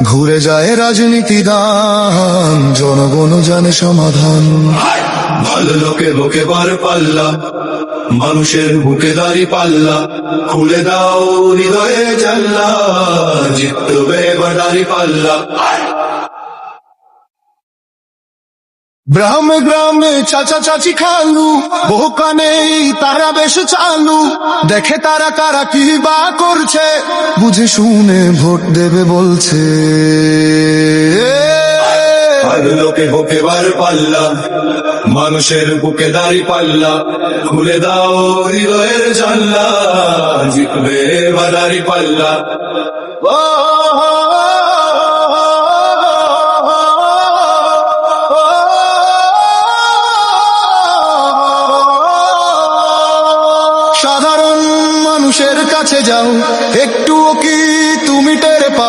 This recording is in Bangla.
ঘুরে যায় রাজনীতি দান, জনগণ জানে সমাধান। ভালো লোকে বুকে বার পাল্লা, মানুষের বুকে দাঁড়ি পাল্লা, খুলে দাও হৃদয়ে জানলা, জিতবে এবার দাঁড়ি পাল্লা। গ্রামে গ্রামে চাচা চাচি খালু, বোকানেই তারা বেশ চালু, দেখে তারা কারা কি বা করছে, বুঝে শুনে ভোট দেবে বলছে। ভালো লোকে বুকে বার পাল্লা, মানুষের বুকে দাঁড়ি পাল্লা, খুলে দাও হৃদয়ের জানলা, জিতবে এবার দাঁড়ি পাল্লা। সাধারণ মানুষের কাছে যাও, একটুও কি তুমি টের পাও?